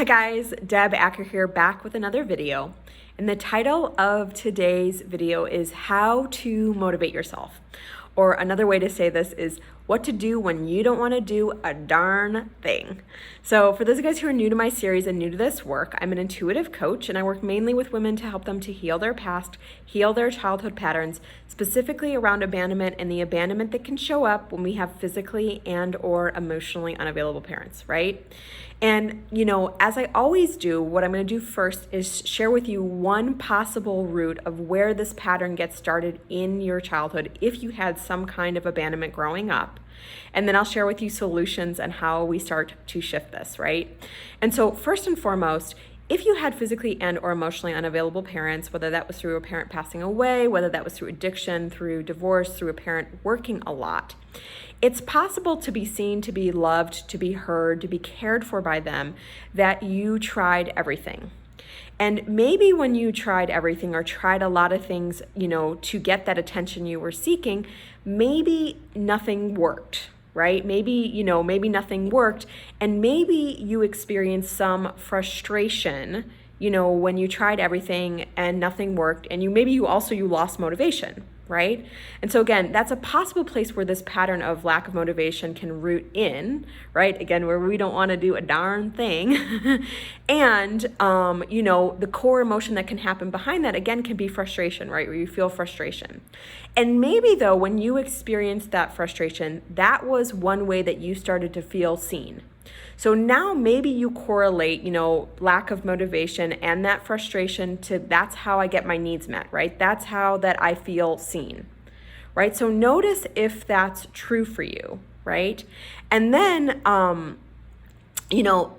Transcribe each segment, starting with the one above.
Hi guys, Deb Acker here, back with another video. And the title of today's video is How to Motivate Yourself. Or another way to say this is what to do when you don't want to do a darn thing. So for those of you guys who are new to my series and new to this work, I'm an intuitive coach and I work mainly with women to help them to heal their past, heal their childhood patterns, specifically around abandonment and the abandonment that can show up when we have physically and or emotionally unavailable parents, right? And, as I always do, what I'm going to do first is share with you one possible route of where this pattern gets started in your childhood if you had some kind of abandonment growing up. And then I'll share with you solutions and how we start to shift this, right? And so first and foremost, if you had physically and or emotionally unavailable parents, whether that was through a parent passing away, whether that was through addiction, through divorce, through a parent working a lot, it's possible to be seen, to be loved, to be heard, to be cared for by them, that you tried everything. And maybe when you tried everything or tried a lot of things, to get that attention you were seeking, maybe nothing worked, right? Maybe nothing worked. And maybe you experienced some frustration, when you tried everything and nothing worked. And you lost motivation, right? And so again, that's a possible place where this pattern of lack of motivation can root in, right? Again, where we don't want to do a darn thing. And, the core emotion that can happen behind that, again, can be frustration, right? Where you feel frustration. And maybe though, when you experienced that frustration, that was one way that you started to feel seen. So now maybe you correlate, lack of motivation and that frustration to that's how I get my needs met, right? That's how that I feel seen, right? So notice if that's true for you, right? And then,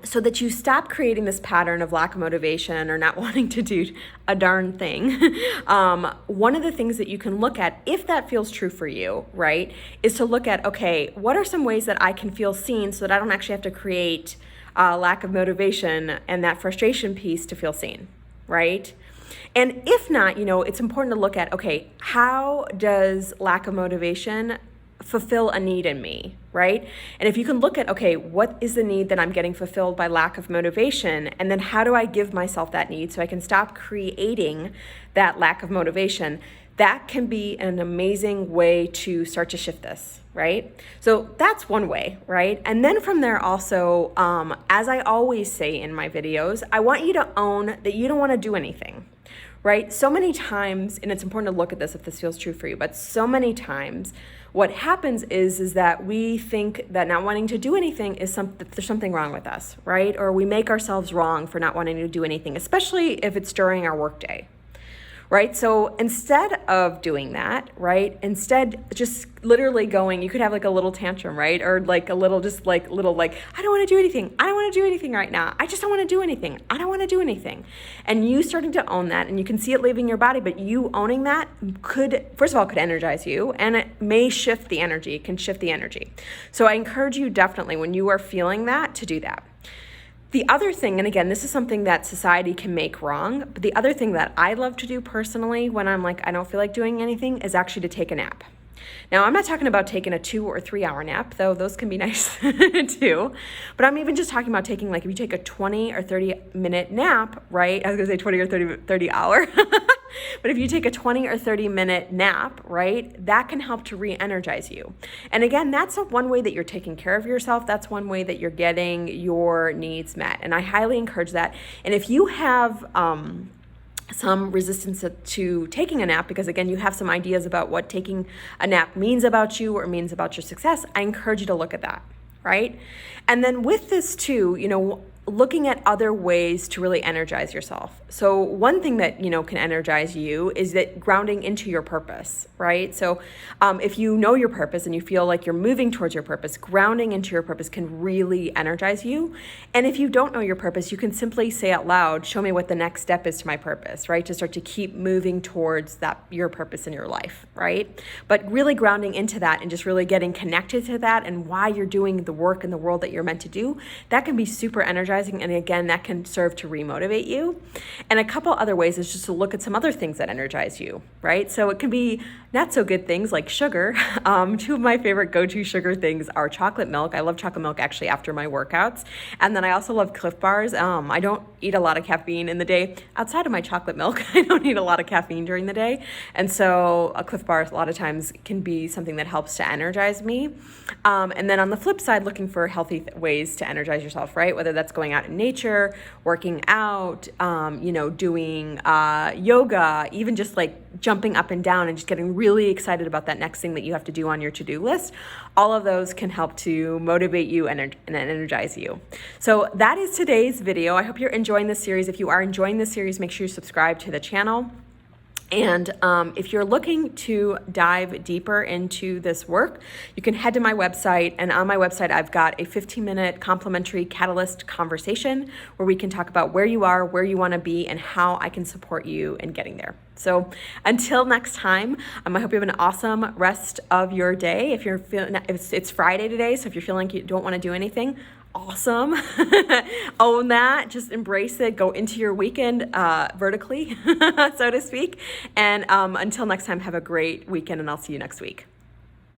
so that you stop creating this pattern of lack of motivation or not wanting to do a darn thing. One of the things that you can look at, if that feels true for you, right, is to look at, okay, what are some ways that I can feel seen so that I don't actually have to create lack of motivation and that frustration piece to feel seen, right? And if not, it's important to look at, okay, how does lack of motivation fulfill a need in me, right? And if you can look at, okay, what is the need that I'm getting fulfilled by lack of motivation? And then how do I give myself that need so I can stop creating that lack of motivation? That can be an amazing way to start to shift this, right? So that's one way, right? And then from there also, as I always say in my videos, I want you to own that you don't want to do anything, right? So many times, and it's important to look at this if this feels true for you, but so many times what happens is that we think that not wanting to do anything is there's something wrong with us, right? Or we make ourselves wrong for not wanting to do anything, especially if it's during our workday. Right? So instead of doing that, right? Instead, just literally going, you could have like a little tantrum, right? Or like a little, I don't want to do anything. I don't want to do anything right now. I just don't want to do anything. I don't want to do anything. And you starting to own that, and you can see it leaving your body, but you owning that could energize you, and it may shift the energy. It can shift the energy. So I encourage you definitely, when you are feeling that, to do that. The other thing, and again, this is something that society can make wrong, but the other thing that I love to do personally when I'm like, I don't feel like doing anything, is actually to take a nap. Now, I'm not talking about taking a 2 or 3 hour nap, though those can be nice too. But I'm even just talking about taking, like, if you take a 20 or 30 minute nap, right? I was gonna say 20 or 30 hour. But if you take a 20 or 30 minute nap, right, that can help to re-energize you. And again, that's one way that you're taking care of yourself. That's one way that you're getting your needs met. And I highly encourage that. And if you have some resistance to taking a nap, because again, you have some ideas about what taking a nap means about you or means about your success, I encourage you to look at that, right? And then with this too, looking at other ways to really energize yourself. So one thing that, can energize you is that grounding into your purpose, right? So if you know your purpose and you feel like you're moving towards your purpose, grounding into your purpose can really energize you. And if you don't know your purpose, you can simply say out loud, show me what the next step is to my purpose, right? To start to keep moving towards your purpose in your life, right? But really grounding into that and just really getting connected to that and why you're doing the work in the world that you're meant to do, that can be super energizing energizing. And again, that can serve to remotivate you. And a couple other ways is just to look at some other things that energize you, right? So it can be not so good things like sugar. Two of my favorite go-to sugar things are chocolate milk. I love chocolate milk actually after my workouts. And then I also love Cliff Bars. I don't eat a lot of caffeine in the day. Outside of my chocolate milk, I don't eat a lot of caffeine during the day. And so a Cliff Bar a lot of times can be something that helps to energize me. And then on the flip side, looking for healthy ways to energize yourself, right? Whether that's going out in nature, working out, doing yoga, even just like jumping up and down and just getting really excited about that next thing that you have to do on your to-do list. All of those can help to motivate you and energize you. So that is today's video. I hope you're enjoying this series. If you are enjoying this series, make sure you subscribe to the channel. And if you're looking to dive deeper into this work, you can head to my website. And on my website, I've got a 15-minute complimentary Catalyst conversation where we can talk about where you are, where you want to be, and how I can support you in getting there. So until next time, I hope you have an awesome rest of your day. If you're feeling, it's Friday today, so if you're feeling like you don't want to do anything, awesome. Own that. Just embrace it. Go into your weekend vertically, so to speak. And until next time, have a great weekend, and I'll see you next week.